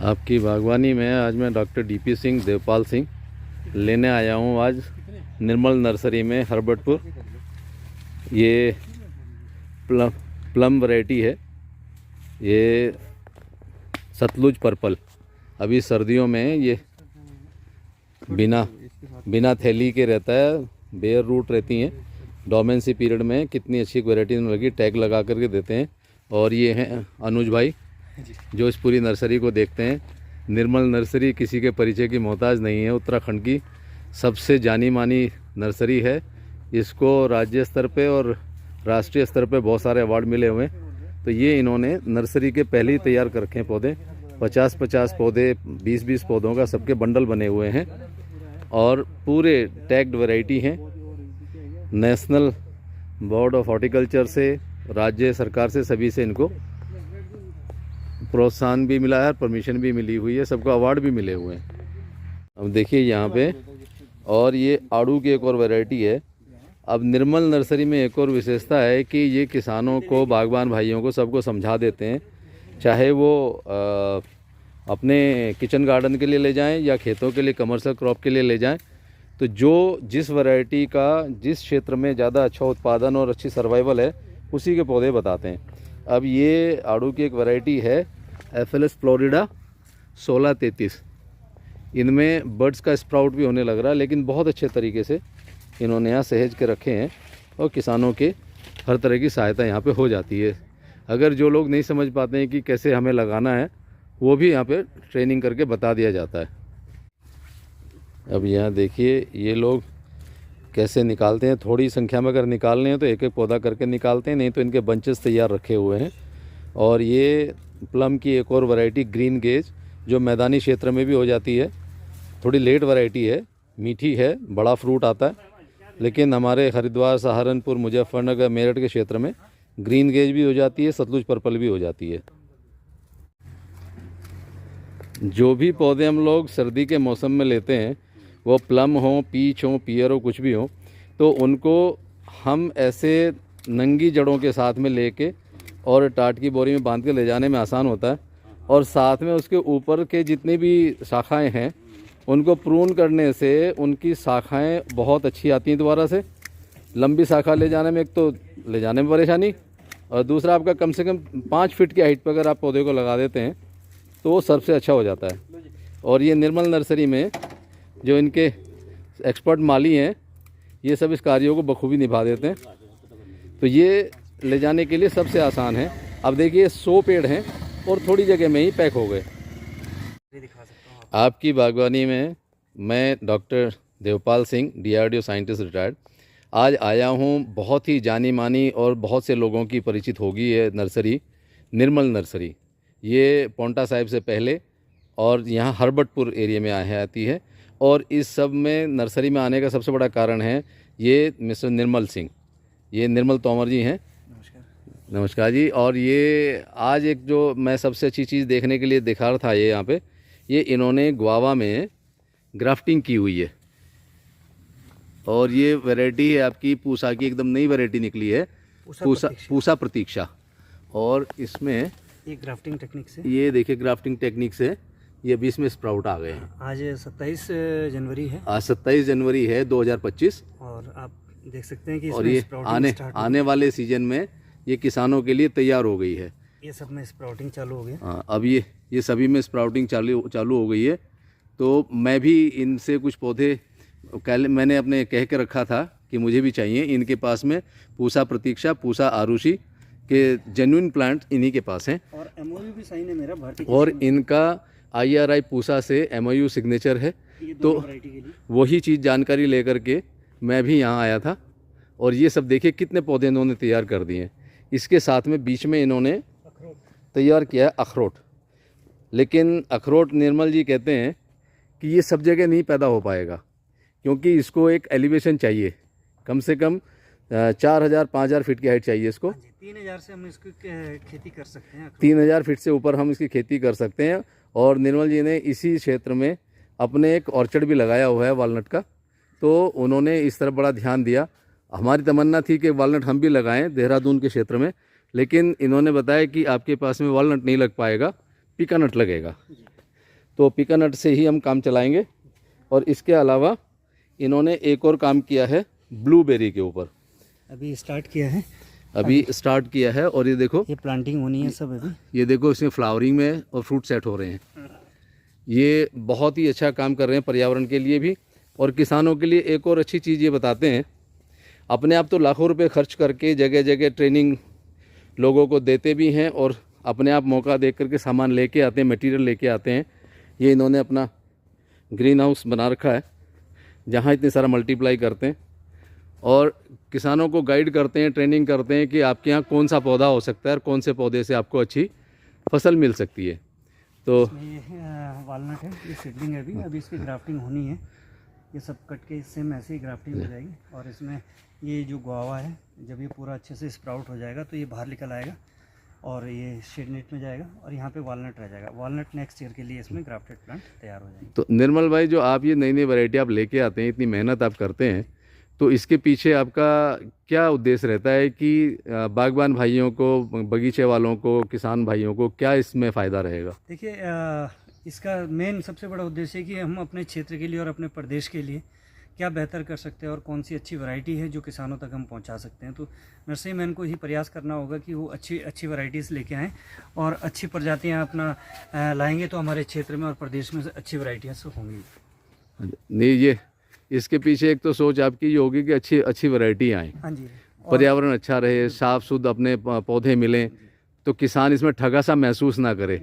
आपकी बागवानी में आज मैं डॉक्टर डीपी सिंह देवपाल सिंह लेने आया हूँ आज निर्मल नर्सरी में हरबटपुर। ये प्लम वैरायटी है, ये सतलुज पर्पल। अभी सर्दियों में ये बिना थैली के रहता है, बेयर रूट रहती हैं। डोमेंसी पीरियड में कितनी अच्छी वैरायटी लगी, टैग लगा करके देते हैं। और ये हैं अनुज भाई जो इस पूरी नर्सरी को देखते हैं। निर्मल नर्सरी किसी के परिचय की मोहताज नहीं है, उत्तराखंड की सबसे जानी मानी नर्सरी है। इसको राज्य स्तर पे और राष्ट्रीय स्तर पे बहुत सारे अवार्ड मिले हुए हैं। तो ये इन्होंने नर्सरी के पहले ही तैयार कर रखे हैं पौधे, 50-50 पौधे, 20-20 पौधों का सबके बंडल बने हुए हैं और पूरे टैग्ड वैरायटी हैं। नेशनल बोर्ड ऑफ हॉर्टिकल्चर से, राज्य सरकार से, सभी से इनको प्रोत्साहन भी मिला है, परमिशन भी मिली हुई है, सबको अवार्ड भी मिले हुए हैं। अब देखिए यहाँ पे, और ये आड़ू की एक और वैरायटी है। अब निर्मल नर्सरी में एक और विशेषता है कि ये किसानों को, बागवान भाइयों को, सबको समझा देते हैं, चाहे वो अपने किचन गार्डन के लिए ले जाएं या खेतों के लिए, कमर्शियल क्रॉप के लिए ले जाएं। तो जो जिस वैरायटी का जिस क्षेत्र में ज़्यादा अच्छा उत्पादन और अच्छी सर्वाइवल है, उसी के पौधे बताते हैं। अब ये आड़ू की एक वैरायटी है FLS फ्लोरिडा 1633। इनमें बर्ड्स का स्प्राउट भी होने लग रहा है, लेकिन बहुत अच्छे तरीके से इन्होंने यहाँ सहेज के रखे हैं और किसानों के हर तरह की सहायता यहाँ पे हो जाती है। अगर जो लोग नहीं समझ पाते हैं कि कैसे हमें लगाना है, वो भी यहाँ पे ट्रेनिंग करके बता दिया जाता है। अब यहाँ देखिए ये लोग कैसे निकालते हैं। थोड़ी संख्या में अगर निकालने हैं तो एक एक पौधा करके निकालते हैं, नहीं तो इनके बंचेस तैयार रखे हुए हैं। और ये प्लम की एक और वैरायटी ग्रीन गेज, जो मैदानी क्षेत्र में भी हो जाती है। थोड़ी लेट वैरायटी है, मीठी है, बड़ा फ्रूट आता है, लेकिन हमारे हरिद्वार, सहारनपुर, मुजफ्फरनगर, मेरठ के क्षेत्र में ग्रीन गेज भी हो जाती है, सतलुज पर्पल भी हो जाती है। जो भी पौधे हम लोग सर्दी के मौसम में लेते हैं, वो प्लम हो, पीच हो, पियर हो, कुछ भी हो, तो उनको हम ऐसे नंगी जड़ों के साथ में लेके और टाट की बोरी में बांध के ले जाने में आसान होता है। और साथ में उसके ऊपर के जितनी भी शाखाएं हैं, उनको प्रून करने से उनकी शाखाएं बहुत अच्छी आती हैं दोबारा से। लंबी शाखा ले जाने में, एक तो ले जाने में परेशानी, और दूसरा आपका कम से कम 5 फीट की हाइट पर अगर आप पौधे को लगा देते हैं तो वो सबसे अच्छा हो जाता है। और ये निर्मल नर्सरी में जो इनके एक्सपर्ट माली हैं, ये सब इस कार्यों को बखूबी निभा देते हैं। तो ये ले जाने के लिए सबसे आसान है। अब देखिए 100 पेड़ हैं और थोड़ी जगह में ही पैक हो गए। आपकी बागवानी में मैं doctor Devpal Singh, DRDO scientist retired, आज आया हूँ। बहुत ही जानी मानी और बहुत से लोगों की परिचित होगी ये नर्सरी, निर्मल नर्सरी। ये पोंटा साहिब से पहले और यहाँ हरबटपुर एरिया में आती है। और इस सब में नर्सरी में आने का सबसे बड़ा कारण है ये मिस्टर निर्मल सिंह, ये निर्मल तोमर जी हैं। नमस्कार जी। और ये आज एक जो मैं सबसे अच्छी चीज़ देखने के लिए दिखा रहा था, ये यहाँ पे ये इन्होंने गुआवा में ग्राफ्टिंग की हुई है। और ये वैरायटी है आपकी पूसा की, एकदम नई वैरायटी निकली है, पूसा प्रतीक्षा। और इसमें ये ग्राफ्टिंग टेक्निक से, ये देखिए ग्राफ्टिंग टेक्निक से ये 20 में स्प्राउट आ गए हैं। आज 27 जनवरी है। आज 27 जनवरी है 2025। और आप देख सकते हैं कि और ये आने वाले सीजन में ये किसानों के लिए तैयार हो गई है। ये सब में स्प्राउटिंग चालू हो गई। हाँ, अब ये सभी में स्प्राउटिंग चालू हो गई है। तो मैं भी इनसे कुछ पौधे कल मैंने अपने कह के रखा था कि मुझे भी चाहिए। इनके पास में पूसा प्रतीक्षा, पूसा आरुषि के जेन्युइन प्लांट इन्हीं के पास हैं। और MOU भी साइन है मेरा भारतीय, और इनका IRI पूसा से MOU सिग्नेचर है। तो वही चीज़ जानकारी लेकर के मैं भी यहाँ आया था। और ये सब देखिए कितने पौधे इन्होंने तैयार कर दिए हैं। इसके साथ में बीच में इन्होंने तैयार किया है अखरोट। लेकिन अखरोट निर्मल जी कहते हैं कि ये सब जगह नहीं पैदा हो पाएगा, क्योंकि इसको एक एलिवेशन चाहिए, कम से कम 4000-5000 फीट की हाइट चाहिए इसको। 3000 से हम इसकी खेती कर सकते हैं। 3000 फीट से ऊपर हम इसकी खेती कर सकते हैं। और निर्मल जी ने इसी क्षेत्र में अपने एक ऑर्चर्ड भी लगाया हुआ है वालनट का, तो उन्होंने इस तरफ बड़ा ध्यान दिया। हमारी तमन्ना थी कि वालनट हम भी लगाएं देहरादून के क्षेत्र में, लेकिन इन्होंने बताया कि आपके पास में वालनट नहीं लग पाएगा, पिकानट लगेगा। तो पिकानट से ही हम काम चलाएंगे। और इसके अलावा इन्होंने एक और काम किया है ब्लूबेरी के ऊपर, अभी स्टार्ट किया है, और ये देखो, ये प्लांटिंग होनी है सब अभी। ये देखो इसमें फ्लावरिंग में और फ्रूट सेट हो रहे हैं। ये बहुत ही अच्छा काम कर रहे हैं पर्यावरण के लिए भी और किसानों के लिए। एक और अच्छी चीज़ ये बताते हैं, अपने आप तो लाखों रुपए खर्च करके जगह जगह ट्रेनिंग लोगों को देते भी हैं और अपने आप मौका देख करके सामान लेके आते हैं, मटेरियल लेके आते हैं। ये इन्होंने अपना ग्रीन हाउस बना रखा है जहाँ इतने सारा मल्टीप्लाई करते हैं और किसानों को गाइड करते हैं, ट्रेनिंग करते हैं कि आपके यहाँ कौन सा पौधा हो सकता है और कौन से पौधे से आपको अच्छी फसल मिल सकती है। तो ये वालनट है, ये सीडलिंग है, अभी इसकी ग्राफ्टिंग होनी है। ये सब कट के सेम ऐसे ही ग्राफ्टिंग हो जाएगी और इसमें ये जो गुआवा है, जब ये पूरा अच्छे से स्प्राउट हो जाएगा तो ये बाहर निकल आएगा और ये शेड नेट में जाएगा और यहाँ पे वालनट रह जाएगा। वालनट नेक्स्ट ईयर के लिए इसमें ग्राफ्टेड प्लांट तैयार हो जाएगा। तो निर्मल भाई, जो आप ये नई नई वैरायटी आप लेके आते हैं, इतनी मेहनत आप करते हैं, तो इसके पीछे आपका क्या उद्देश्य रहता है कि बागबान भाइयों को, बगीचे वालों को, किसान भाइयों को क्या इसमें फ़ायदा रहेगा? देखिए, इसका मेन सबसे बड़ा उद्देश्य है कि हम अपने क्षेत्र के लिए और अपने प्रदेश के लिए क्या बेहतर कर सकते हैं और कौन सी अच्छी वैरायटी है जो किसानों तक हम पहुंचा सकते हैं। तो नर्सरी मैन को ही प्रयास करना होगा कि वो अच्छी वैरायटीज़ लेके आएँ और अच्छी प्रजातियां अपना लाएंगे तो हमारे क्षेत्र में और प्रदेश में अच्छी वैरायटियाँ होंगी। नहीं, ये इसके पीछे एक तो सोच आपकी ये होगी कि अच्छी वैरायटी आए, हाँ जी, पर्यावरण अच्छा रहे, साफ शुद्ध अपने पौधे मिलें, तो किसान इसमें ठगा सा महसूस ना करे।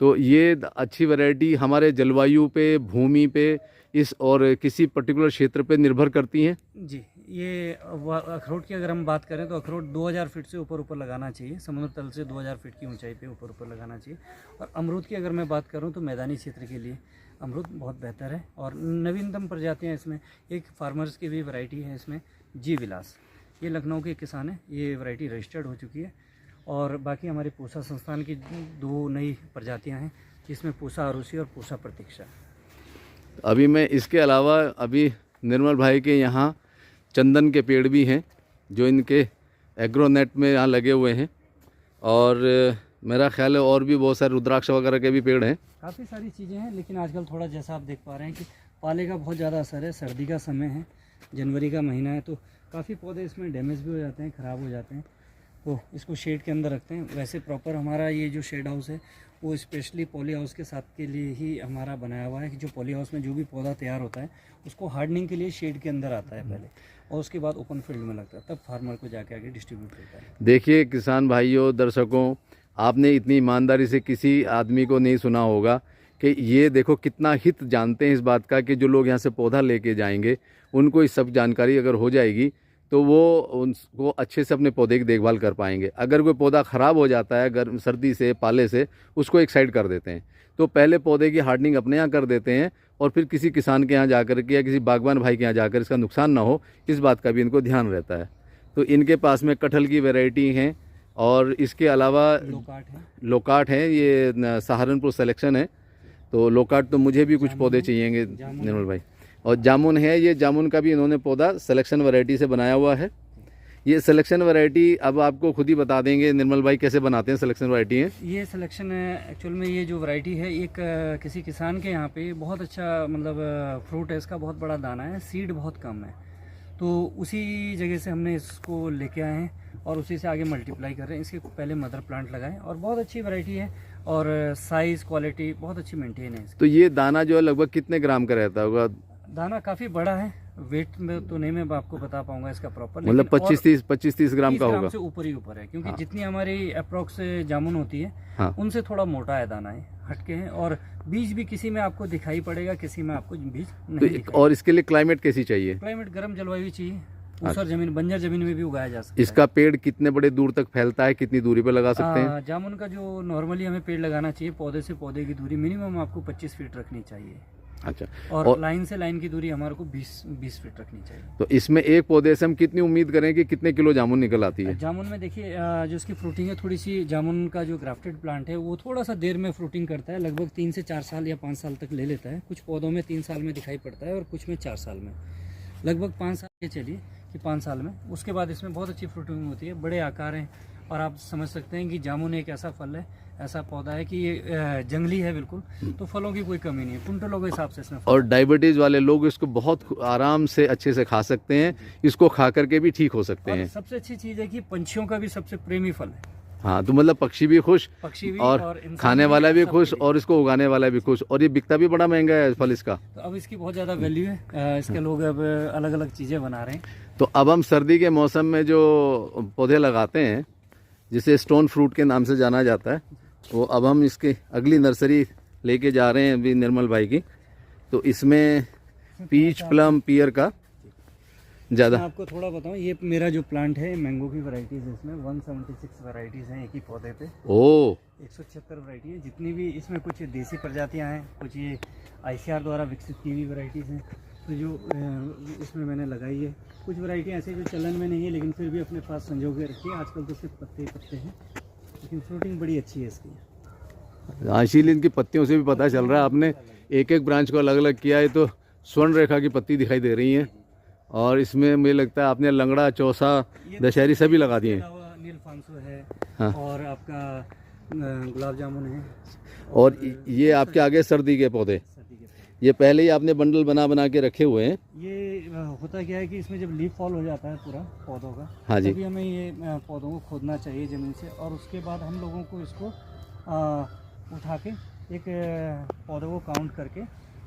तो ये अच्छी वैरायटी हमारे जलवायु पे, भूमि पे, इस और किसी पर्टिकुलर क्षेत्र पे निर्भर करती हैं जी। ये अखरोट की अगर हम बात करें तो अखरोट 2000 फीट से ऊपर लगाना चाहिए, समुद्र तल से 2000 फीट की ऊंचाई पे ऊपर लगाना चाहिए। और अमरूद की अगर मैं बात करूं तो मैदानी क्षेत्र के लिए अमरूद बहुत बेहतर है। और नवीनतम प्रजातियां इसमें, एक फार्मर्स की भी वैरायटी है इसमें, जी विलास, ये लखनऊ के किसान है, ये वैरायटी रजिस्टर्ड हो चुकी है। और बाकी हमारे पूसा संस्थान की 2 नई प्रजातियां हैं, जिसमें पूसा आरुषि और पूसा प्रतीक्षा। अभी मैं इसके अलावा अभी निर्मल भाई के यहाँ चंदन के पेड़ भी हैं जो इनके एग्रोनेट में यहाँ लगे हुए हैं, और मेरा ख्याल है और भी बहुत सारे रुद्राक्ष वगैरह के भी पेड़ हैं। काफ़ी सारी चीज़ें हैं, लेकिन आजकल थोड़ा जैसा आप देख पा रहे हैं कि पाले का बहुत ज़्यादा असर है। सर्दी का समय है, जनवरी का महीना है, तो काफ़ी पौधे इसमें डैमेज भी हो जाते हैं, ख़राब हो जाते हैं। तो इसको शेड के अंदर रखते हैं। वैसे प्रॉपर हमारा ये जो शेड हाउस है वो स्पेशली पॉली हाउस के साथ के लिए ही हमारा बनाया हुआ है कि जो पॉली हाउस में जो भी पौधा तैयार होता है उसको हार्डनिंग के लिए शेड के अंदर आता है पहले, और उसके बाद ओपन फील्ड में लगता है, तब फार्मर को जाके आगे डिस्ट्रीब्यूट होता है। देखिए किसान भाइयों, दर्शकों, आपने इतनी ईमानदारी से किसी आदमी को नहीं सुना होगा कि ये देखो कितना हित जानते हैं इस बात का कि जो लोग यहाँ से पौधा लेके जाएंगे उनको इस सब जानकारी अगर हो जाएगी तो वो उनको अच्छे से अपने पौधे की देखभाल कर पाएंगे। अगर कोई पौधा ख़राब हो जाता है गर्म सर्दी से, पाले से, उसको एक साइड कर देते हैं। तो पहले पौधे की हार्डनिंग अपने यहाँ कर देते हैं और फिर किसी किसान के यहाँ जाकर के या किसी बागवान भाई के यहाँ जाकर इसका नुकसान ना हो, इस बात का भी इनको ध्यान रहता है। तो इनके पास में कटहल की वैरायटी हैं और इसके अलावा लोकाट है, ये सहारनपुर सेलेक्शन है। तो लोकाट तो मुझे भी कुछ पौधे चाहिएंगे निर्मल भाई। और जामुन है, ये जामुन का भी इन्होंने पौधा सिलेक्शन वैरायटी से बनाया हुआ है। ये सिलेक्शन वैरायटी अब आपको खुद ही बता देंगे निर्मल भाई कैसे बनाते हैं सिलेक्शन वैरायटी है। ये सिलेक्शन एक्चुअल में ये जो वैरायटी है एक किसी किसान के यहाँ पे बहुत अच्छा मतलब फ्रूट है, इसका बहुत बड़ा दाना है, सीड बहुत कम है, तो उसी जगह से हमने इसको लेके आए हैं और उसी से आगे मल्टीप्लाई कर रहे हैं। इसके पहले मदर प्लांट लगाएं और बहुत अच्छी वैरायटी है और साइज़ क्वालिटी बहुत अच्छी मेंटेन है। तो ये दाना जो है लगभग कितने ग्राम का रहता होगा? दाना काफ़ी बड़ा है, वेट में तो नहीं मैं आपको बता पाऊंगा इसका प्रॉपर, मतलब 25-30 ग्राम का होगा। से ऊपर ही ऊपर है, क्योंकि जितनी हमारी अप्रोक्स जामुन होती है उनसे थोड़ा मोटा है दाना, है हटके हैं। और बीज भी किसी में आपको दिखाई पड़ेगा, किसी में आपको बीज नहीं दिखाई। और इसके लिए क्लाइमेट कैसी चाहिए? क्लाइमेट गर्म जलवायु चाहिए, ऊसर जमीन, बंजर जमीन में भी उगाया जा सकता है। इसका पेड़ कितने बड़े दूर तक फैलता है, कितनी दूरी पे लगा सकते हैं? जामुन का जो नॉर्मली हमें पेड़ लगाना चाहिए, पौधे से पौधे की दूरी मिनिमम आपको 25 फीट रखनी चाहिए। अच्छा, और लाइन से लाइन की दूरी हमारे को 20 फीट रखनी चाहिए। तो इसमें एक पौधे से हम कितनी उम्मीद करें कि कितने किलो जामुन निकल आती है? जामुन में देखिए जो इसकी फ्रूटिंग है थोड़ी सी, जामुन का जो ग्राफ्टेड प्लांट है वो थोड़ा सा देर में फ्रूटिंग करता है, लगभग 3 से 4 साल या 5 साल तक ले लेता है। कुछ पौधों में 3 साल में दिखाई पड़ता है और कुछ में 4 साल में, लगभग 5 साल के चलिए कि 5 साल में। उसके बाद इसमें बहुत अच्छी फ्रूटिंग होती है, बड़े आकार हैं। और आप समझ सकते हैं कि जामुन एक ऐसा फल है, ऐसा पौधा है कि ये जंगली है बिल्कुल, तो फलों की कोई कमी नहीं है, कुंटलों के हिसाब से इसमें फल। और डायबिटीज़ वाले लोग इसको बहुत आराम से अच्छे से खा सकते हैं, इसको खा करके भी ठीक हो सकते और हैं। सबसे अच्छी चीज़ है कि पंछियों का भी सबसे प्रेमी फल है। हाँ, तो मतलब पक्षी भी खुश पक्षी भी और इंसान खाने वाला भी सब खुश कोई। और इसको उगाने वाला भी खुश, और ये बिकता भी बड़ा महंगा है फल इसका। तो अब इसकी बहुत ज़्यादा वैल्यू है, इसके लोग अब अलग अलग चीज़ें बना रहे हैं। तो अब हम सर्दी के मौसम में जो पौधे लगाते हैं, जिसे स्टोन फ्रूट के नाम से जाना जाता है, वो अब हम इसकी अगली नर्सरी लेके जा रहे हैं अभी निर्मल भाई की। तो इसमें पीच, प्लम, पियर का ज़्यादा। मैं आपको थोड़ा बताऊं, ये मेरा जो प्लांट है मैंगो की वैरायटीज़ है, इसमें 176 वैरायटीज़ हैं एक ही पौधे पे। ओ 176 वैरायटी है, जितनी भी इसमें कुछ देसी प्रजातियां हैं, कुछ ये ICR द्वारा विकसित की हुई वैरायटीज़ हैं। तो जो इसमें मैंने लगाई है, कुछ वैरायटी ऐसी जो चलन में नहीं है लेकिन फिर भी अपने पास संजो के रखी है। आजकल तो सिर्फ पत्ते ही पत्ते हैं, लेकिन फ्रूटिंग बड़ी अच्छी है इसकी। इसीलिए इनकी पत्तियों से भी पता चल रहा है, आपने एक एक ब्रांच को अलग अलग किया है। तो स्वर्ण रेखा की पत्ती दिखाई दे रही है, और इसमें मुझे लगता है आपने लंगड़ा, चौसा, दशहरी सभी लगा दिए हैं। नील फांसो है, हाँ। और आपका गुलाब जामुन है। और ये आपके आगे सर्दी के पौधे, सर्दी के पौधे। ये पहले ही आपने बंडल बना बना के रखे हुए हैं। ये होता क्या है कि इसमें जब लीफ फॉल हो जाता है पूरा पौधों का, हाँ जी। तभी हमें ये पौधों को खोदना चाहिए ज़मीन से, और उसके बाद हम लोगों को इसको उठा के एक पौधों को काउंट करके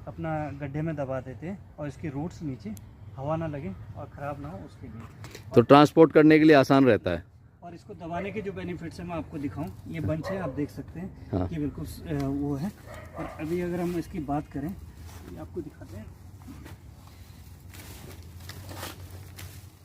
अपना गड्ढे में दबा देते हैं, और इसकी रूट्स नीचे हवा ना लगे और ख़राब ना हो उसके लिए। तो ट्रांसपोर्ट करने के लिए आसान रहता है। और इसको दबाने के जो बेनिफिट्स हैं मैं आपको दिखाऊं, ये बंच है, आप देख सकते हैं। हाँ। ये बिल्कुल वो है। और अभी अगर हम इसकी बात करें, ये आपको दिखाते हैं,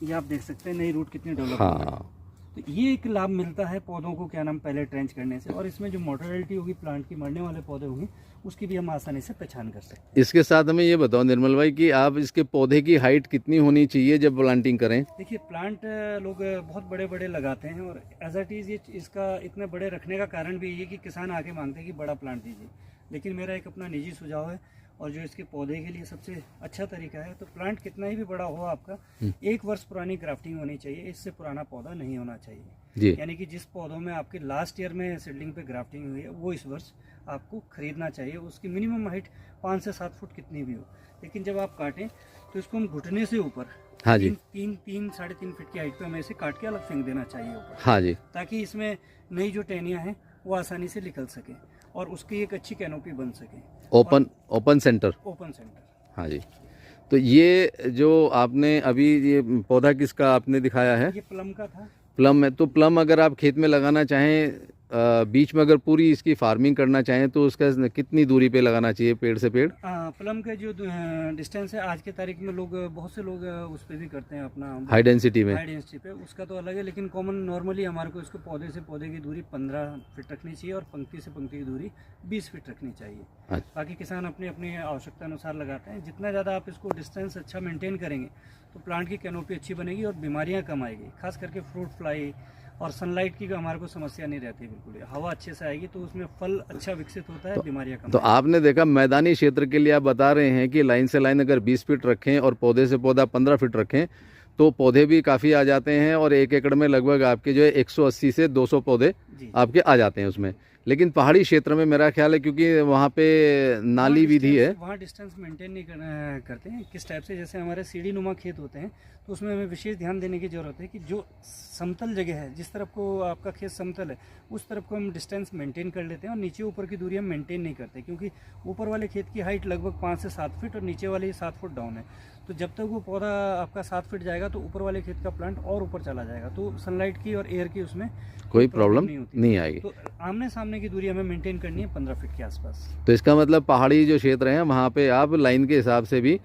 ये आप देख सकते हैं नई रूट कितनी डेवलप हो गई। हाँ, तो ये एक लाभ मिलता है पौधों को, क्या नाम, पहले ट्रेंच करने से। और इसमें जो मोर्टेलिटी होगी प्लांट की, मरने वाले पौधे होंगे, उसकी भी हम आसानी से पहचान कर सकते हैं। इसके साथ हमें ये बताओ निर्मल भाई कि आप इसके पौधे की हाइट कितनी होनी चाहिए जब प्लांटिंग करें? देखिए, प्लांट लोग बहुत बड़े बड़े लगाते हैं, और एज इट इज़ ये इसका इतने बड़े रखने का कारण भी ये कि किसान आके मांगते हैं कि बड़ा प्लांट दीजिए। लेकिन मेरा एक अपना निजी सुझाव है, और जो इसके पौधे के लिए सबसे अच्छा तरीका है, तो प्लांट कितना ही भी बड़ा हो आपका, 1 वर्ष पुरानी ग्राफ्टिंग होनी चाहिए, इससे पुराना पौधा नहीं होना चाहिए जी। यानी कि जिस पौधों में आपके लास्ट ईयर में सीडलिंग पे ग्राफ्टिंग हुई है, वो इस वर्ष आपको खरीदना चाहिए। उसकी मिनिमम हाइट 5 से 7 फुट कितनी भी हो, लेकिन जब आप काटें तो इसको हम घुटने से ऊपर हाँ जी। 3 साढ़े 3 फीट की हाइट पे हमें इसे काट के अलग फेंक देना चाहिए ऊपर, हाँ जी। ताकि इसमें नई जो टहनियाँ हैं वो आसानी से निकल सके और उसकी एक अच्छी कैनोपी बन सके। Open centre. Open centre. हाँ जी। तो ये जो आपने अभी ये पौधा किसका आपने दिखाया है? ये प्लम का था। प्लम है। तो प्लम अगर आप खेत में लगाना चाहें, बीच में अगर पूरी इसकी फार्मिंग करना चाहें, तो उसका कितनी दूरी पे लगाना चाहिए पेड़ से पेड़? प्लम के जो डिस्टेंस है, आज के तारीख में लोग, बहुत से लोग उस पर भी करते हैं अपना हाई डेंसिटी में। हाई डेंसिटी पे, उसका तो अलग है, लेकिन कॉमन नॉर्मली हमारे को इसको पौधे से पौधे की दूरी 15 फीट रखनी चाहिए, और पंक्ति से पंक्ति की दूरी 20 फीट रखनी चाहिए। अच्छा। बाकी किसान अपनी अपनी आवश्यकता अनुसार लगाते हैं। जितना ज़्यादा आप इसको डिस्टेंस अच्छा मेंटेन करेंगे, तो प्लांट की कैनोपी अच्छी बनेगी और बीमारियाँ कम आएगी, खास करके फ्रूट फ्लाई और सनलाइट की हमारे को समस्या नहीं रहती बिल्कुल। हवा अच्छे से आएगी तो उसमें फल अच्छा विकसित होता है, बीमारियां कम। तो आपने देखा, मैदानी क्षेत्र के लिए आप बता रहे हैं कि लाइन से लाइन अगर 20 फीट रखें और पौधे से पौधा 15 फीट रखें, तो पौधे भी काफ़ी आ जाते हैं, और 1 एकड़ में लगभग आपके जो है 180 से 200 पौधे आपके आ जाते हैं उसमें। लेकिन पहाड़ी क्षेत्र में मेरा ख्याल है, क्योंकि वहाँ पे नाली विधि है, वहाँ डिस्टेंस मेंटेन नहीं करते हैं। किस टाइप से, जैसे हमारे सीढ़ी नुमा खेत होते हैं, तो उसमें हमें विशेष ध्यान देने की जरूरत है कि जो समतल जगह है, जिस तरफ को आपका खेत समतल है, उस तरफ को हम डिस्टेंस मेंटेन कर लेते हैं, और नीचे ऊपर की दूरी हम मेंटेन नहीं करते, क्योंकि ऊपर वाले खेत की हाइट लगभग 5 से 7 फीट और नीचे वाले 7 फुट डाउन है। तो जब तक वो पौधा आपका 7 फीट जाएगा, तो ऊपर वाले खेत का प्लांट और ऊपर चला जाएगा, तो सनलाइट की और एयर की उसमें कोई प्रॉब्लम होती नहीं आएगी। तो आमने सामने की दूरी हमें मेंटेन करनी है 15 फीट के आसपास। तो इसका मतलब पहाड़ी जो क्षेत्र हैं, वहाँ पे आप लाइन के हिसाब से भी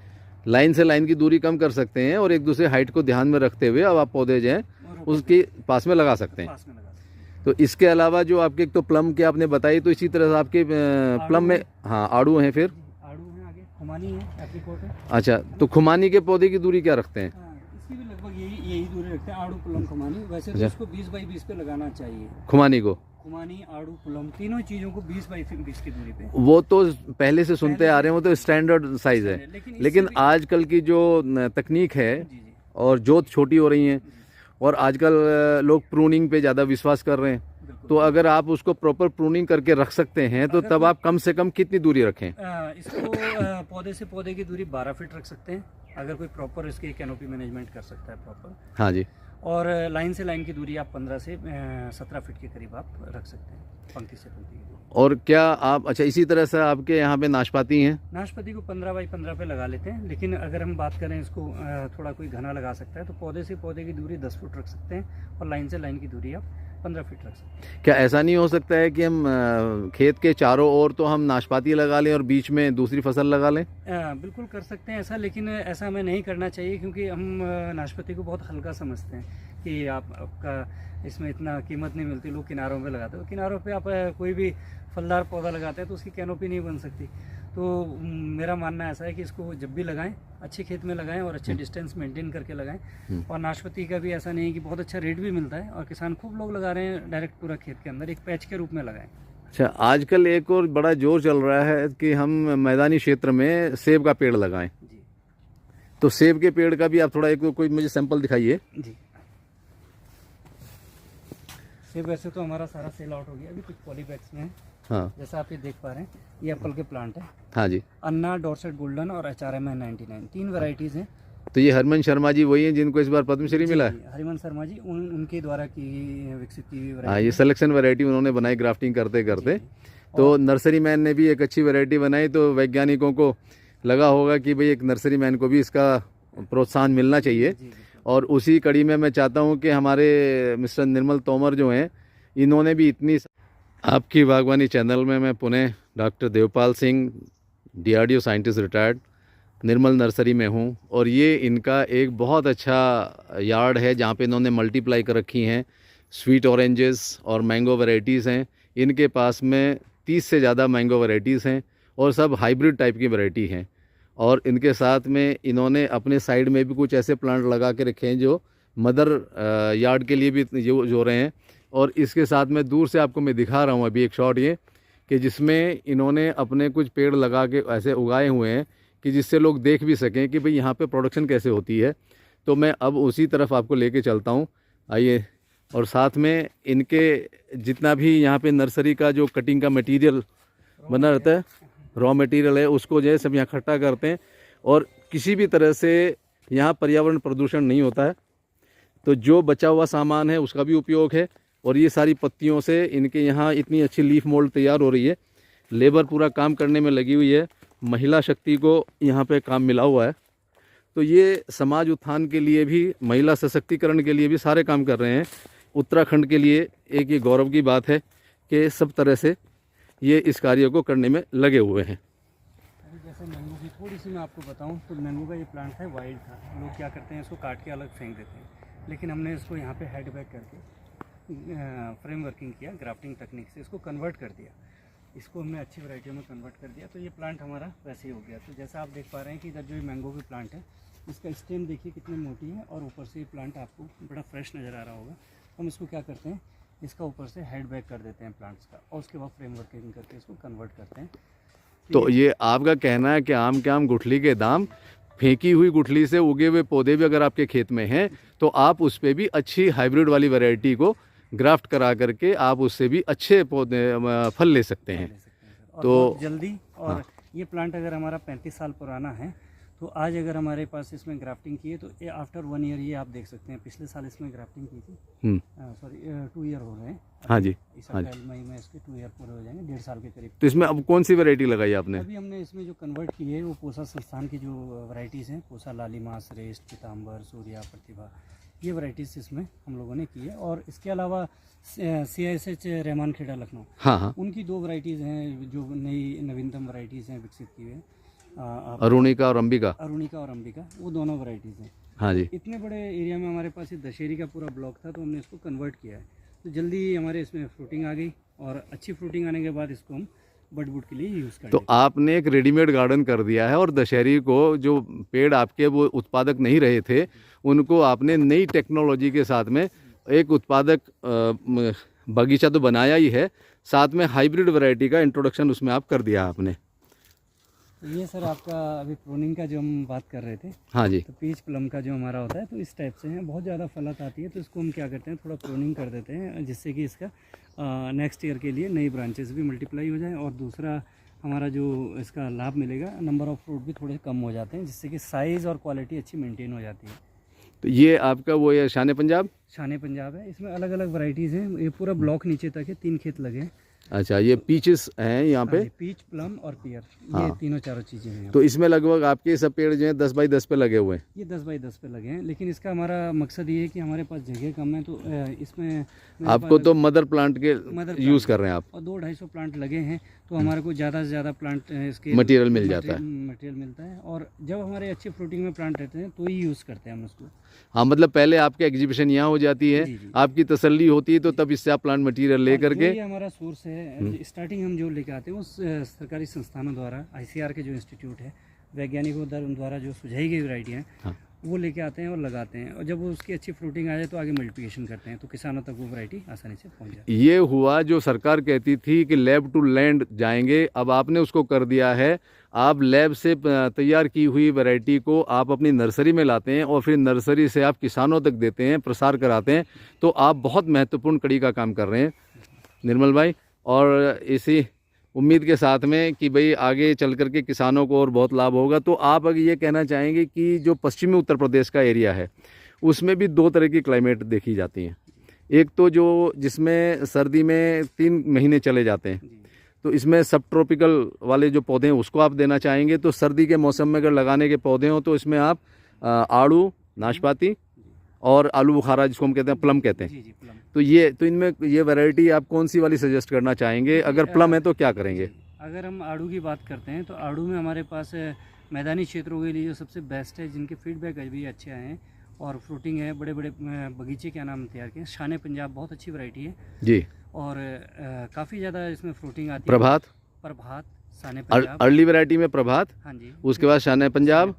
लाइन से लाइन की दूरी कम कर सकते हैं, और एक दूसरे हाइट को ध्यान में रखते हुए अब आप पौधे जो हैं उसके पास में लगा सकते हैं। पास में लगा सकते हैं। तो इसके अलावा जो आपके, एक तो प्लम के आपने बताई, तो इसी तरह से आपके प्लम में हाँ आड़ू हैं, फिर आड़ू है, आगे खुमानी है, एप्रिकॉट है। अच्छा, तो खुमानी के पौधे की दूरी क्या रखते हैं? इसकी भी लगभग यही दूरी रखते हैं, आड़ू प्लम खुमानी। वैसे तो इसको 20 बाई 20 पे लगाना चाहिए, खुमानी को। खुमानी, आड़ू, प्लम, तीनों चीज़ों को 20 बाई 20 की दूरी पे। वो तो पहले से सुनते आ रहे हैं, वो तो स्टैंडर्ड साइज है, लेकिन आजकल की जो तकनीक है जी जी और जोत छोटी हो रही हैं, और आजकल लोग प्रूनिंग पे ज़्यादा विश्वास कर रहे हैं, बिल्कुल। तो अगर आप उसको प्रॉपर प्रूनिंग करके रख सकते हैं तो तब आप कम से कम कितनी दूरी रखें? इसको पौधे से पौधे की दूरी 12 फीट रख सकते हैं, अगर कोई प्रॉपर इसकी कैनोपी मैनेजमेंट कर सकता है प्रॉपर। हाँ जी। और लाइन से लाइन की दूरी आप 15 से 17 फीट के करीब आप रख सकते हैं, पंक्ति से पंक्ति की दूरी। और क्या आप, अच्छा, इसी तरह से आपके यहाँ पे नाशपाती हैं? नाशपाती को 15 बाई 15 पे लगा लेते हैं, लेकिन अगर हम बात करें इसको थोड़ा कोई घना लगा सकता है तो पौधे से पौधे की दूरी 10 फुट रख सकते हैं और लाइन से लाइन की दूरी आप 15 फीट रख सकते हैं। क्या ऐसा नहीं हो सकता है कि हम खेत के चारों ओर तो हम नाशपाती लगा लें और बीच में दूसरी फसल लगा लें? बिल्कुल कर सकते हैं ऐसा, लेकिन ऐसा हमें नहीं करना चाहिए, क्योंकि हम नाशपाती को बहुत हल्का समझते हैं कि आपका इसमें इतना कीमत नहीं मिलती। लोग किनारों पे लगाते हैं, किनारों पे आप कोई भी फलदार पौधा लगाते हैं तो उसकी कैनोपी नहीं बन सकती। तो मेरा मानना ऐसा है कि इसको जब भी लगाएं अच्छे खेत में लगाएं और अच्छे डिस्टेंस मेंटेन करके लगाएं। और नाशपाती का भी ऐसा नहीं है कि बहुत अच्छा रेट भी मिलता है और किसान खूब लोग लगा रहे हैं डायरेक्ट पूरा खेत के अंदर एक पैच के रूप में लगाएं। अच्छा, आजकल एक और बड़ा जोर चल रहा है कि हम मैदानी क्षेत्र में सेब का पेड़ लगाएं। जी, तो सेब के पेड़ का भी आप थोड़ा एक कोई मुझे सैंपल दिखाइए। जी। सेब वैसे तो हमारा सारा सेल आउट हो गया, अभी कुछ पॉलीबैग्स में है। हाँ जैसा आप ये देख पा रहे हैं, ये एप्पल के प्लांट है। हाँ जी। अन्ना, डॉर्सेट गोल्डन और HRMI 99, 3 वैरायटीज़ हैं। तो ये हरमन शर्मा जी वही हैं जिनको इस बार पद्मश्री मिला है? जी, हरिमन शर्मा जी उनके द्वारा की विकसित की हुई हाँ, ये सिलेक्शन वैरायटी उन्होंने बनाई ग्राफ्टिंग करते करते। जी। तो नर्सरी मैन ने भी एक अच्छी वैरायटी बनाई, तो वैज्ञानिकों को लगा होगा कि भाई एक नर्सरी मैन को भी इसका प्रोत्साहन मिलना चाहिए। जी, बिल्कुल। और उसी कड़ी में मैं चाहता हूँ कि हमारे मिस्टर निर्मल तोमर जो हैं, इन्होंने भी इतनी, आपकी बागवानी चैनल में मैं पुनः doctor Devpal Singh, DRDO scientist retired, Nirmal nursery में हूँ। और ये इनका एक बहुत अच्छा यार्ड है जहाँ पे इन्होंने मल्टीप्लाई कर रखी हैं स्वीट ऑरेंजेस और मैंगो वैरायटीज़ हैं। इनके पास में 30 से ज़्यादा मैंगो वैरायटीज़ हैं और सब हाइब्रिड टाइप की वैरायटी हैं। और इनके साथ में इन्होंने अपने साइड में भी कुछ ऐसे प्लांट लगा के रखे हैं जो मदर यार्ड के लिए भी जो रहे हैं। और इसके साथ में दूर से आपको मैं दिखा रहा हूँ अभी एक शॉट ये, कि जिसमें इन्होंने अपने कुछ पेड़ लगा के ऐसे उगाए हुए हैं कि जिससे लोग देख भी सकें कि भाई यहाँ पे प्रोडक्शन कैसे होती है। तो मैं अब उसी तरफ आपको लेके चलता हूँ, आइए। और साथ में इनके जितना भी यहाँ पे नर्सरी का जो कटिंग का मटेरियल बना रहता है, रॉ मटेरियल है, उसको जो है सब यहाँ इकट्ठा करते हैं। और किसी भी तरह से यहाँ पर्यावरण प्रदूषण नहीं होता है, तो जो बचा हुआ सामान है उसका भी उपयोग है। और ये सारी पत्तियों से इनके यहाँ इतनी अच्छी लीफ मोल्ड तैयार हो रही है। लेबर पूरा काम करने में लगी हुई है, महिला शक्ति को यहाँ पे काम मिला हुआ है। तो ये समाज उत्थान के लिए भी, महिला सशक्तिकरण के लिए भी सारे काम कर रहे हैं। उत्तराखंड के लिए एक ये गौरव की बात है कि सब तरह से ये इस कार्य को करने में लगे हुए हैं। जैसे मैंगो की थोड़ी सी मैं आपको बताऊं तो मैंगो का ये प्लांट था, वाइल्ड था। लोग क्या करते हैं, इसको काट के अलग फेंक देते हैं, लेकिन हमने इसको यहाँ पे हेड बैक करके फ्रेम वर्किंग किया, ग्राफ्टिंग टेक्निक से इसको कन्वर्ट कर दिया। इसको हमने अच्छी वैरायटियों में कन्वर्ट कर दिया, तो ये प्लांट हमारा वैसे ही हो गया। तो जैसा आप देख पा रहे हैं कि इधर जो ये मैंगो की प्लांट है, इसका स्टेम देखिए कितनी मोटी है और ऊपर से ये प्लांट आपको बड़ा फ्रेश नज़र आ रहा होगा। हम इसको क्या करते हैं, इसका ऊपर से हेड बैक कर देते हैं प्लांट्स का, और उसके बाद फ्रेम वर्किंग करके इसको कन्वर्ट करते हैं। तो ये आपका कहना है कि आम के आम गुठली के दाम, फेंकी हुई गुठली से उगे हुए पौधे भी अगर आपके खेत में हैं तो आप उस पर भी अच्छी हाइब्रिड वाली वैरायटी को ग्राफ्ट करा करके आप उससे भी अच्छे पौधे फल ले सकते हैं। तो जल्दी, और ये प्लांट अगर हमारा 35 साल पुराना है, तो आज अगर हमारे पास इसमें ग्राफ्टिंग की है तो ये आफ्टर 1 ईयर, ये आप देख सकते हैं पिछले साल इसमें ग्राफ्टिंग की थी। सॉरी 2 ईयर हो रहे हैं। हाँ जी, इस अप्रैल मई में इसके 2 ईयर पूरे हो जाएंगे, 1.5 साल के करीब। तो इसमें अब कौन सी वैरायटी लगाई आपने? अभी हमने इसमें जो कन्वर्ट की है वो पूसा संस्थान की जो वैरायटीज़ हैं, पूसा लालिमा, श्रेष्ठ, पीताम्बर, सूर्या, प्रतिभा, ये वैरायटीज़ इसमें हम लोगों ने की है। और इसके अलावा CISH रहमान खेड़ा लखनऊ, हाँ, उनकी 2 वैरायटीज़ हैं जो नई नवीनतम वैरायटीज़ हैं, विकसित की हुई हैं। अरुणिका और अंबिका। अरुणिका और अंबिका, वो दोनों वैरायटीज़ हैं। हाँ जी। इतने बड़े एरिया में हमारे पास ये दशहरी का पूरा ब्लॉक था, तो हमने इसको कन्वर्ट किया है। तो जल्दी ही हमारे इसमें फ्रूटिंग आ गई, और अच्छी फ्रूटिंग आने के बाद इसको हम बड वुड के लिए यूज़ करते हैं। तो आपने एक रेडीमेड गार्डन कर दिया है, और दशहरी को जो पेड़ आपके वो उत्पादक नहीं रहे थे, उनको आपने नई टेक्नोलॉजी के साथ में एक उत्पादक बगीचा तो बनाया ही है, साथ में हाइब्रिड वैरायटी का इंट्रोडक्शन उसमें आप कर दिया आपने। तो ये सर आपका अभी प्रूनिंग का जो हम बात कर रहे थे, हाँ जी। तो पीच प्लम का जो हमारा होता है तो इस टाइप से है, बहुत ज़्यादा फलत आती है, तो इसको हम क्या करते हैं थोड़ा प्रूनिंग कर देते हैं, जिससे कि इसका नेक्स्ट ईयर के लिए नई ब्रांचेस भी मल्टीप्लाई हो जाए, और दूसरा हमारा जो इसका लाभ मिलेगा, नंबर ऑफ़ फ्रूट भी थोड़े कम हो जाते हैं, जिससे कि साइज़ और क्वालिटी अच्छी मेंटेन हो जाती है। तो ये आपका वो है शान पंजाब? शान पंजाब है, इसमें अलग अलग वैरायटीज़ हैं, ये पूरा ब्लॉक नीचे तक है, 3 खेत लगे हैं। अच्छा, ये पीचेस हैं यहाँ पे? पीच, प्लम और पियर, ये हाँ। तीनों चारों चीज़ें हैं। तो इसमें लगभग आपके सब पेड़ जो हैं 10 बाई 10 पे लगे हुए हैं? ये 10 बाई 10 पे लगे हैं, लेकिन इसका हमारा मकसद ये है कि हमारे पास जगह कम है, तो इसमें आपको तो मदर प्लांट के यूज़ कर रहे हैं आप, और 200-250 प्लांट लगे हैं, तो हमारे को ज़्यादा से ज़्यादा प्लांट इसके मटेरियल मिल जाता है। मटेरियल मिलता है, और जब हमारे अच्छे फ्रूटिंग में प्लांट रहते हैं तो ही यूज़ करते हैं हम उसको। हाँ, मतलब पहले आपकी एग्जीबिशन यहाँ हो जाती है, जी, जी। आपकी तसल्ली होती है, तो तब इससे आप प्लांट मटेरियल ले करके। ये हमारा सोर्स है, स्टार्टिंग हम जो लेके आते हैं उस सरकारी संस्थानों द्वारा, ICR के जो इंस्टीट्यूट है, वैज्ञानिकों द्वारा जो सुझाई गई वैरायटियाँ हैं, हाँ। वो लेके आते हैं और लगाते हैं, और जब वो उसकी अच्छी फ्रूटिंग आ जाए तो आगे मल्टीप्लिकेशन करते हैं, तो किसानों तक वो वैरायटी आसानी से पहुंच जाती है। ये हुआ जो सरकार कहती थी कि लैब टू लैंड जाएंगे, अब आपने उसको कर दिया है। आप लैब से तैयार की हुई वैरायटी को आप अपनी नर्सरी में लाते हैं, और फिर नर्सरी से आप किसानों तक देते हैं, प्रसार कराते हैं। तो आप बहुत महत्वपूर्ण कड़ी का काम कर रहे हैं निर्मल भाई, और इसी उम्मीद के साथ में कि भाई आगे चल करके किसानों को और बहुत लाभ होगा। तो आप अगर ये कहना चाहेंगे कि जो पश्चिमी उत्तर प्रदेश का एरिया है, उसमें भी 2 तरह की क्लाइमेट देखी जाती हैं। एक तो जो जिसमें सर्दी में 3 महीने चले जाते हैं, तो इसमें सब ट्रॉपिकल वाले जो पौधे हैं उसको आप देना चाहेंगे। तो सर्दी के मौसम में अगर लगाने के पौधे हों तो इसमें आप आड़ू, नाशपाती और आलू बुखारा, जिसको हम कहते हैं प्लम कहते हैं, जी, प्लम। तो इनमें ये वैरायटी आप कौन सी वाली सजेस्ट करना चाहेंगे? अगर प्लम है तो क्या करेंगे? अगर हम आड़ू की बात करते हैं तो आड़ू में हमारे पास मैदानी क्षेत्रों के लिए जो सबसे बेस्ट है, जिनके फीडबैक भी अच्छे आए हैं और फ्रूटिंग है, बड़े बड़े बगीचे क्या नाम तैयार किए हैं, शान पंजाब बहुत अच्छी वैरायटी है जी, और काफ़ी ज़्यादा इसमें फ्रूटिंग आती है। प्रभात, शान पंजाब, अर्ली वैरायटी में प्रभात, हाँ जी, उसके बाद शान पंजाब,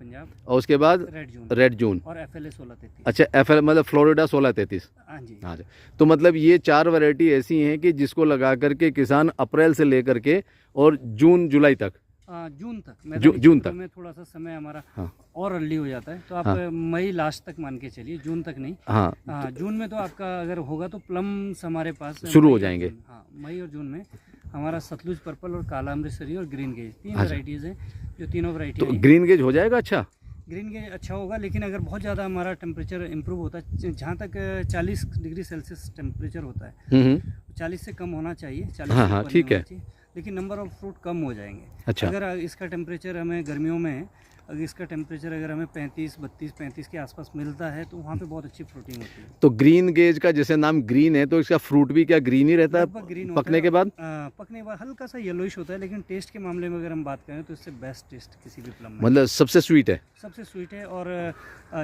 और उसके बाद रेड जून, और FLA 1633। अच्छा, FL मतलब फ्लोरिडा 1633। हाँ जी, हाँ जी। तो मतलब ये 4 वैरायटी ऐसी हैं कि जिसको लगा करके किसान अप्रैल से लेकर के और जून जुलाई तक, जून तक, जून तक में थोड़ा सा समय हमारा हाँ। और अर्ली हो जाता है, तो आप मई लास्ट तक मान के चलिए, जून तक नहीं। हाँ, जून में तो आपका अगर होगा तो प्लम्स हमारे पास शुरू हो जाएंगे। हाँ, मई और जून में हमारा सतलुज पर्पल और काला अमृतसरी और ग्रीन गेज 3 वैरायटीज़ हैं, जो तीनों वैरायटी। तो ग्रीन गेज हो जाएगा? अच्छा, ग्रीन गेज अच्छा होगा, लेकिन अगर बहुत ज़्यादा हमारा टेम्परेचर इंप्रूव होता है, जहाँ तक 40 डिग्री सेल्सियस टेम्परेचर होता है, 40 से कम होना चाहिए, 40 हाँ हाँ, ठीक है, लेकिन नंबर ऑफ फ्रूट कम हो जाएंगे। अच्छा, अगर इसका टेम्परेचर हमें गर्मियों में, अगर इसका टेम्परेचर अगर हमें 35 के आसपास मिलता है, तो वहाँ पे बहुत अच्छी फ्रूटिंग होती है। तो ग्रीन गेज का जैसे नाम ग्रीन है, तो इसका फ्रूट भी क्या ग्रीन ही रहता है पकने के बाद? पकने के बाद हल्का सा येलोइश होता है, लेकिन टेस्ट के मामले में अगर हम बात करें तो इससे बेस्ट टेस्ट किसी भी प्लम में, मतलब सबसे स्वीट है? सबसे स्वीट है, और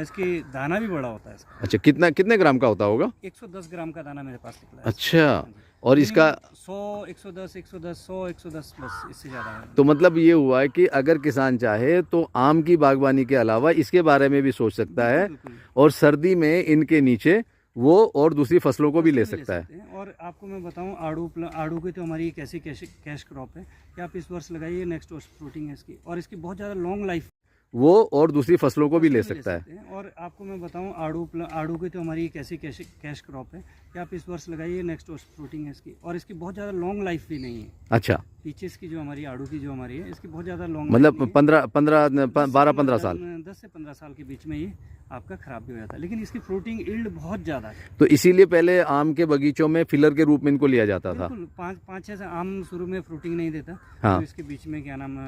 इसकी दाना भी बड़ा होता है इसका। अच्छा, कितने ग्राम का होता होगा? 110 ग्राम का दाना मेरे पास निकला है। अच्छा, और इसका 100, 110, 110 प्लस, इससे ज़्यादा है। तो मतलब ये हुआ है कि अगर किसान चाहे तो आम की बागवानी के अलावा इसके बारे में भी सोच सकता है, और सर्दी में इनके नीचे वो और दूसरी फसलों को भी ले सकता है। और आपको मैं बताऊं, आड़ू की तो हमारी एक ऐसी कैश क्रॉप है कि आप इस वर्ष लगाइए, नेक्स्ट वर्ष फ्रूटिंग है इसकी, और इसकी बहुत ज़्यादा लॉन्ग लाइफ, वो और दूसरी फसलों को भी ले सकता है। और आपको मैं बताऊं, आड़ू की तो हमारी एक ऐसी कैश क्रॉप है कि आप इस वर्ष लगाइए, नेक्स्ट वर्ष फ्रूटिंग है इसकी, और इसकी बहुत ज़्यादा लॉन्ग लाइफ भी नहीं है। अच्छा, पीचेस की जो हमारी आड़ू की जो हमारी है, इसकी बहुत ज़्यादा लॉन्ग, मतलब 12-15 साल, 10 से 15 साल के बीच में ये आपका ख़राब भी हो जाता है, लेकिन इसकी फ्रूटिंग ईल्ड बहुत ज़्यादा है। तो इसीलिए पहले आम के बगीचों में फिलर के रूप में इनको लिया जाता था। 5-6 आम शुरू में फ्रूटिंग नहीं देता, हाँ। तो इसके बीच में क्या नाम,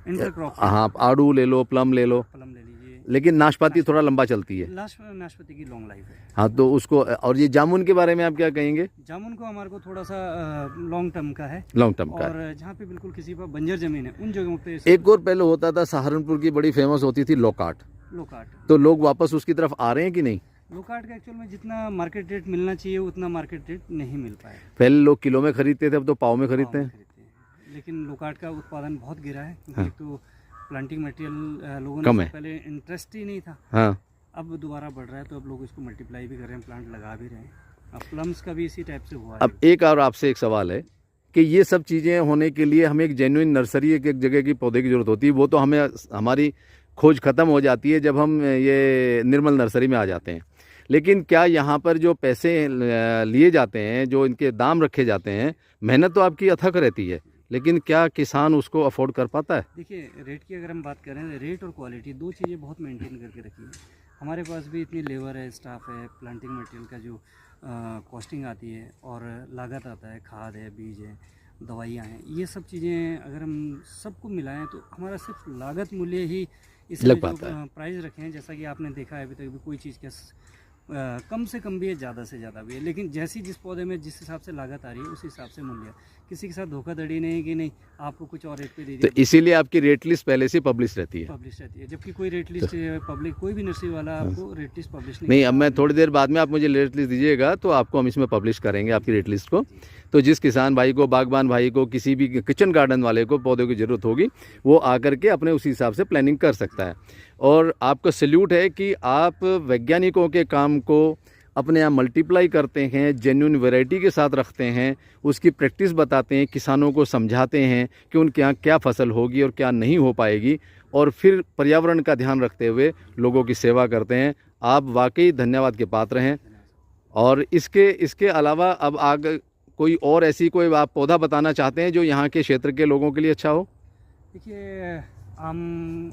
इंटरक्रॉप, हाँ, आड़ू ले लो, प्लम ले लो, प्लम ले लीजिए, लेकिन नाशपाती थोड़ा लंबा चलती है। नाशपाती की लॉन्ग लाइफ है। हाँ, तो उसको, और ये जामुन के बारे में आप क्या कहेंगे? जामुन को हमारे को थोड़ा सा लॉन्ग टर्म का है, लॉन्ग टर्म का, और जहाँ पे बिल्कुल किसी पर बंजर जमीन है, उन जगहों पे एक और पहले होता था, सहारनपुर की बड़ी फेमस होती थी लोकाट, तो लोग वापस उसकी तरफ आ रहे हैं कि नहीं? लोकाट का एक्चुअल में जितना मार्केट रेट मिलना चाहिए उतना मार्केट रेट नहीं मिल पाया। पहले लोग किलो में खरीदते थे, अब तो पाव में खरीदते हैं। लेकिन लोकाट का उत्पादन बहुत गिरा है, क्योंकि हाँ। तो प्लांटिंग मटेरियल लोगों कम ने है। पहले इंटरेस्ट ही नहीं था, हाँ, अब दोबारा बढ़ रहा है, तो अब लोग इसको मल्टीप्लाई भी कर रहे हैं, प्लांट लगा भी रहे हैं। अब प्लम्स का भी इसी टाइप से हुआ है। अब एक और आपसे एक सवाल है कि ये सब चीज़ें होने के लिए हमें एक जेन्युइन नर्सरी, एक जगह की पौधे की ज़रूरत होती है। वो तो हमें हमारी खोज ख़त्म हो जाती है जब हम ये निर्मल नर्सरी में आ जाते हैं। लेकिन क्या यहाँ पर जो पैसे लिए जाते हैं, जो इनके दाम रखे जाते हैं, मेहनत तो आपकी अथक रहती है, लेकिन क्या किसान उसको अफोर्ड कर पाता है? देखिए, रेट की अगर हम बात करें, रेट और क्वालिटी दो चीज़ें बहुत मेंटेन करके रखी है। हमारे पास भी इतनी लेबर है, स्टाफ है, प्लांटिंग मटेरियल का जो कॉस्टिंग आती है और लागत आता है, खाद है, बीज है, दवाइयाँ हैं, ये सब चीज़ें अगर हम सबको मिलाएं तो हमारा सिर्फ लागत मूल्य ही इसमें लग जो पाता है। प्राइस रखे हैं, जैसा कि आपने देखा है अभी तक भी कोई चीज़ का कम से कम भी है, ज़्यादा से ज़्यादा भी है, लेकिन जैसी जिस पौधे में जिस हिसाब से लागत आ रही है उस हिसाब से मूल्य। किसी के साथ धोखाधड़ी नहीं है कि नहीं आपको कुछ और रेट पे दे तो दिया, इसीलिए आपकी रेट लिस्ट पहले से पब्लिश रहती है। पब्लिश रहती है। जबकि कोई रेट लिस्ट पब्लिक, कोई भी नर्सरी वाला आपको रेट लिस्ट पब्लिश नहीं, अब करता। मैं थोड़ी देर बाद में, आप मुझे रेट लिस्ट दीजिएगा तो आपको हम इसमें पब्लिश करेंगे आपकी रेट लिस्ट को। तो जिस किसान भाई को, बागबान भाई को, किसी भी किचन गार्डन वाले को पौधों की ज़रूरत होगी, वो आकर के अपने उसी हिसाब से प्लानिंग कर सकता है। और आपको सैल्यूट है कि आप वैज्ञानिकों के काम को अपने यहाँ मल्टीप्लाई करते हैं, जेन्युइन वैरायटी के साथ रखते हैं, उसकी प्रैक्टिस बताते हैं, किसानों को समझाते हैं कि उनके यहाँ क्या फसल होगी और क्या नहीं हो पाएगी, और फिर पर्यावरण का ध्यान रखते हुए लोगों की सेवा करते हैं। आप वाकई धन्यवाद के पात्र हैं। और इसके अलावा अब आगे कोई और ऐसी कोई आप पौधा बताना चाहते हैं जो यहाँ के क्षेत्र के लोगों के लिए अच्छा हो? देखिए, आम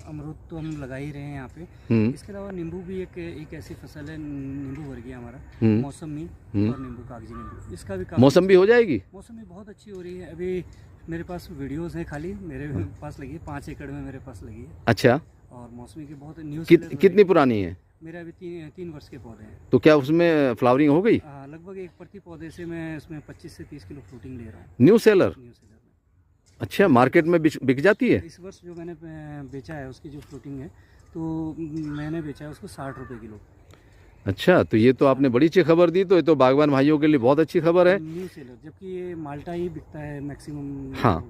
अमरूद तो हम लगा ही रहे हैं यहाँ पे। इसके अलावा नींबू भी एक ऐसी फसल है, नींबू वर्गीय हमारा, मौसमी और नींबू, कागजी नींबू, इसका भी मौसम भी हो जाएगी? मौसम भी बहुत अच्छी हो रही है। अभी मेरे पास वीडियोस हैं, खाली मेरे पास लगी है, 5 एकड़ में मेरे पास लगी है। अच्छा, और मौसमी की बहुत न्यूज़ कितनी पुरानी है? मेरा अभी 3 वर्ष के पौधे हैं। तो क्या उसमें फ्लावरिंग हो गई? लगभग एक प्रति पौधे से मैं उसमें 25 से 30 किलो फ्रूटिंग ले रहा हूँ। New seller? न्यू सेलर में। अच्छा, मार्केट में बिक जाती है? इस वर्ष जो मैंने बेचा है उसकी जो फ्रूटिंग है, तो मैंने बेचा है उसको 60 रुपये किलो। अच्छा, तो ये तो आपने बड़ी अच्छी खबर दी। तो ये तो बागवान भाइयों के लिए बहुत अच्छी खबर है। न्यू सेलर, जबकि ये माल्टा ही बिकता है मैक्सिमम। हाँ।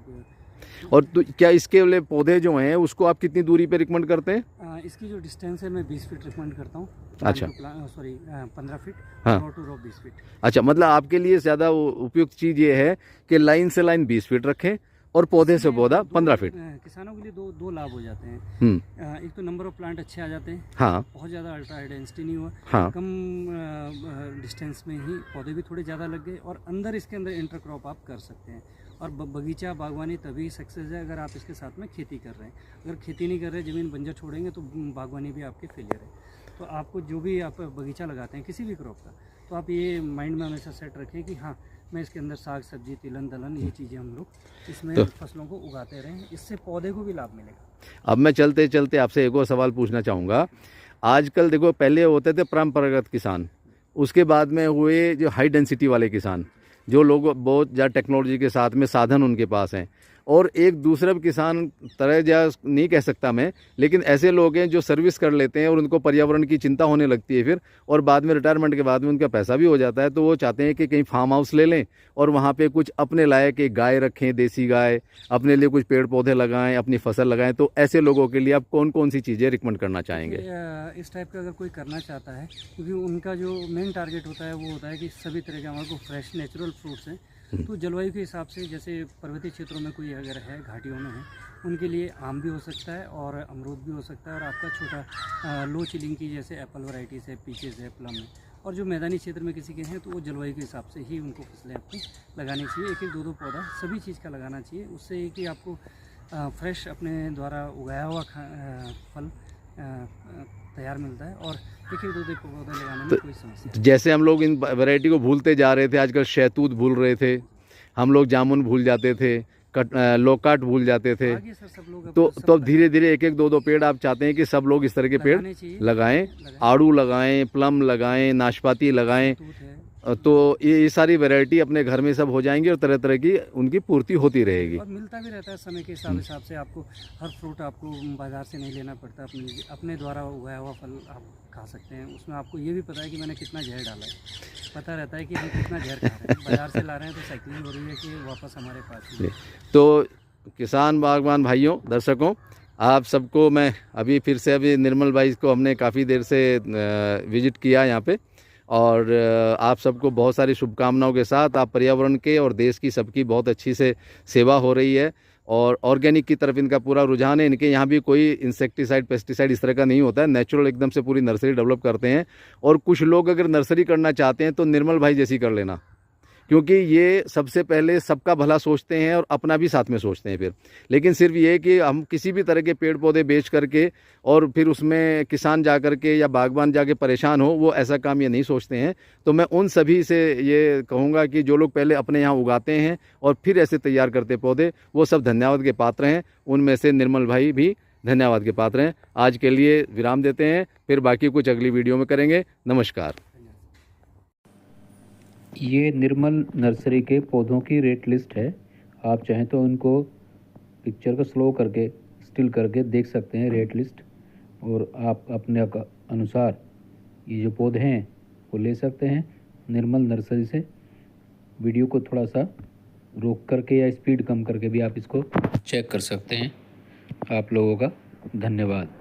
और तो क्या इसके वाले पौधे जो हैं उसको आप कितनी दूरी पे रिकमेंड करते हैं? इसकी जो डिस्टेंस है मैं 20 फीट रिकमेंड करता हूँ। अच्छा, सॉरी 15 फीट। हाँ। रो टू रो 20 फीट। अच्छा, मतलब आपके लिए ज़्यादा उपयुक्त चीज़ ये है कि लाइन से लाइन 20 फीट रखें और पौधे से पौधा 15 फीट। किसानों के लिए दो लाभ हो जाते हैं। एक तो नंबर ऑफ प्लांट अच्छे आ जाते हैं। हाँ, बहुत ज़्यादा अल्ट्रा हाई डेंसिटी नहीं हुआ। हाँ, कम डिस्टेंस में ही पौधे भी थोड़े ज़्यादा लग गए, और अंदर इसके अंदर इंटरक्रॉप आप कर सकते हैं। और बगीचा बागवानी तभी सक्सेस है अगर आप इसके साथ में खेती कर रहे हैं। अगर खेती नहीं कर रहे, ज़मीन बंजर छोड़ेंगे, तो बागवानी भी आपकी फेलियर है। तो आपको जो भी आप बगीचा लगाते हैं किसी भी क्रॉप का, तो आप ये माइंड में हमेशा सेट रखें कि हाँ, मैं इसके अंदर साग सब्जी, तिलन दलहन, ये चीज़ें हम लोग इसमें फसलों को उगाते रहें, इससे पौधे को भी लाभ मिलेगा। अब मैं चलते चलते आपसे एक और सवाल पूछना चाहूँगा। आजकल देखो, पहले होते थे परंपरागत किसान, उसके बाद में हुए जो हाई डेंसिटी वाले किसान, जो लोग बहुत ज़्यादा टेक्नोलॉजी के साथ में साधन उनके पास हैं, और एक दूसरे किसान तरह जा नहीं कह सकता मैं, लेकिन ऐसे लोग हैं जो सर्विस कर लेते हैं और उनको पर्यावरण की चिंता होने लगती है फिर, और बाद में रिटायरमेंट के बाद में उनका पैसा भी हो जाता है, तो वो चाहते हैं कि कहीं फार्म हाउस ले लें और वहाँ पे कुछ अपने लायक एक गाय रखें, देसी गाय, अपने लिए कुछ पेड़ पौधे लगाएं, अपनी फसल लगाएं। तो ऐसे लोगों के लिए आप कौन कौन सी चीज़ें रिकमेंड करना चाहेंगे? इस टाइप का अगर कोई करना चाहता है, क्योंकि उनका जो मेन टारगेट होता है वो होता है कि सभी तरह के हमारे को फ्रेश नेचुरल फ्रूट्स हैं। तो जलवायु के हिसाब से, जैसे पर्वतीय क्षेत्रों में कोई अगर है, घाटियों में है, उनके लिए आम भी हो सकता है और अमरूद भी हो सकता है, और आपका छोटा लो चिलिंग की जैसे एप्पल वैराइटीज़ है, पीचेज़ है, प्लम है। और जो मैदानी क्षेत्र में किसी के हैं तो वो जलवायु के हिसाब से ही उनको फसलें अपनी लगानी चाहिए। एक एक दो पौधा सभी चीज़ का लगाना चाहिए, उससे कि आपको फ्रेश अपने द्वारा उगाया हुआ फल तैयार मिलता है, और एक एक दो पौधे लगाने में कोई समस्या नहीं। जैसे हम लोग इन वैरायटी को भूलते जा रहे थे, आजकल शहतूत भूल रहे थे, हम लोग जामुन भूल जाते थे, लोकाट भूल जाते थे, सर सब लोग तो अब धीरे धीरे एक एक दो पेड़ आप चाहते हैं कि सब लोग इस तरह के पेड़ लगाएं, आड़ू लगाएं, प्लम लगाएं, नाशपाती लगाएं। तो ये सारी वैरायटी अपने घर में सब हो जाएंगी और तरह तरह की उनकी पूर्ति होती रहेगी। और मिलता भी रहता है समय के हिसाब से। आपको हर फ्रूट आपको बाजार से नहीं लेना पड़ता, अपने द्वारा उगाया हुआ फल आप खा सकते हैं। उसमें आपको ये भी पता है कि मैंने कितना जहर डाला है, पता रहता है कि हम कितना जहर खा रहे हैं। बाजार से ला रहे हैं तो साइकिलिंग हो रही है कि वापस हमारे पास ही। तो किसान बागवान भाइयों, दर्शकों, आप सबको मैं अभी फिर से, अभी निर्मल भाई को हमने काफ़ी देर से विजिट किया यहाँ पे, और आप सबको बहुत सारी शुभकामनाओं के साथ आप पर्यावरण के और देश की सबकी बहुत अच्छी से सेवा हो रही है और ऑर्गेनिक की तरफ इनका पूरा रुझान है। इनके यहाँ भी कोई इंसेक्टिसाइड पेस्टिसाइड इस तरह का नहीं होता है, नेचुरल एकदम से पूरी नर्सरी डेवलप करते हैं। और कुछ लोग अगर नर्सरी करना चाहते हैं तो निर्मल भाई जैसी कर लेना, क्योंकि ये सबसे पहले सबका भला सोचते हैं और अपना भी साथ में सोचते हैं फिर। लेकिन सिर्फ ये कि हम किसी भी तरह के पेड़ पौधे बेच करके और फिर उसमें किसान जा कर के या बागबान जाके परेशान हो, वो ऐसा काम ये नहीं सोचते हैं। तो मैं उन सभी से ये कहूँगा कि जो लोग पहले अपने यहाँ उगाते हैं और फिर ऐसे तैयार करते पौधे, वो सब धन्यवाद के पात्र हैं। उनमें से निर्मल भाई भी धन्यवाद के पात्र हैं। आज के लिए विराम देते हैं, फिर बाकी कुछ अगली वीडियो में करेंगे। नमस्कार। ये निर्मल नर्सरी के पौधों की रेट लिस्ट है। आप चाहें तो उनको पिक्चर को स्लो करके स्टिल करके देख सकते हैं रेट लिस्ट, और आप अपने अनुसार ये जो पौधे हैं वो ले सकते हैं निर्मल नर्सरी से। वीडियो को थोड़ा सा रोक करके या स्पीड कम करके भी आप इसको चेक कर सकते हैं। आप लोगों का धन्यवाद।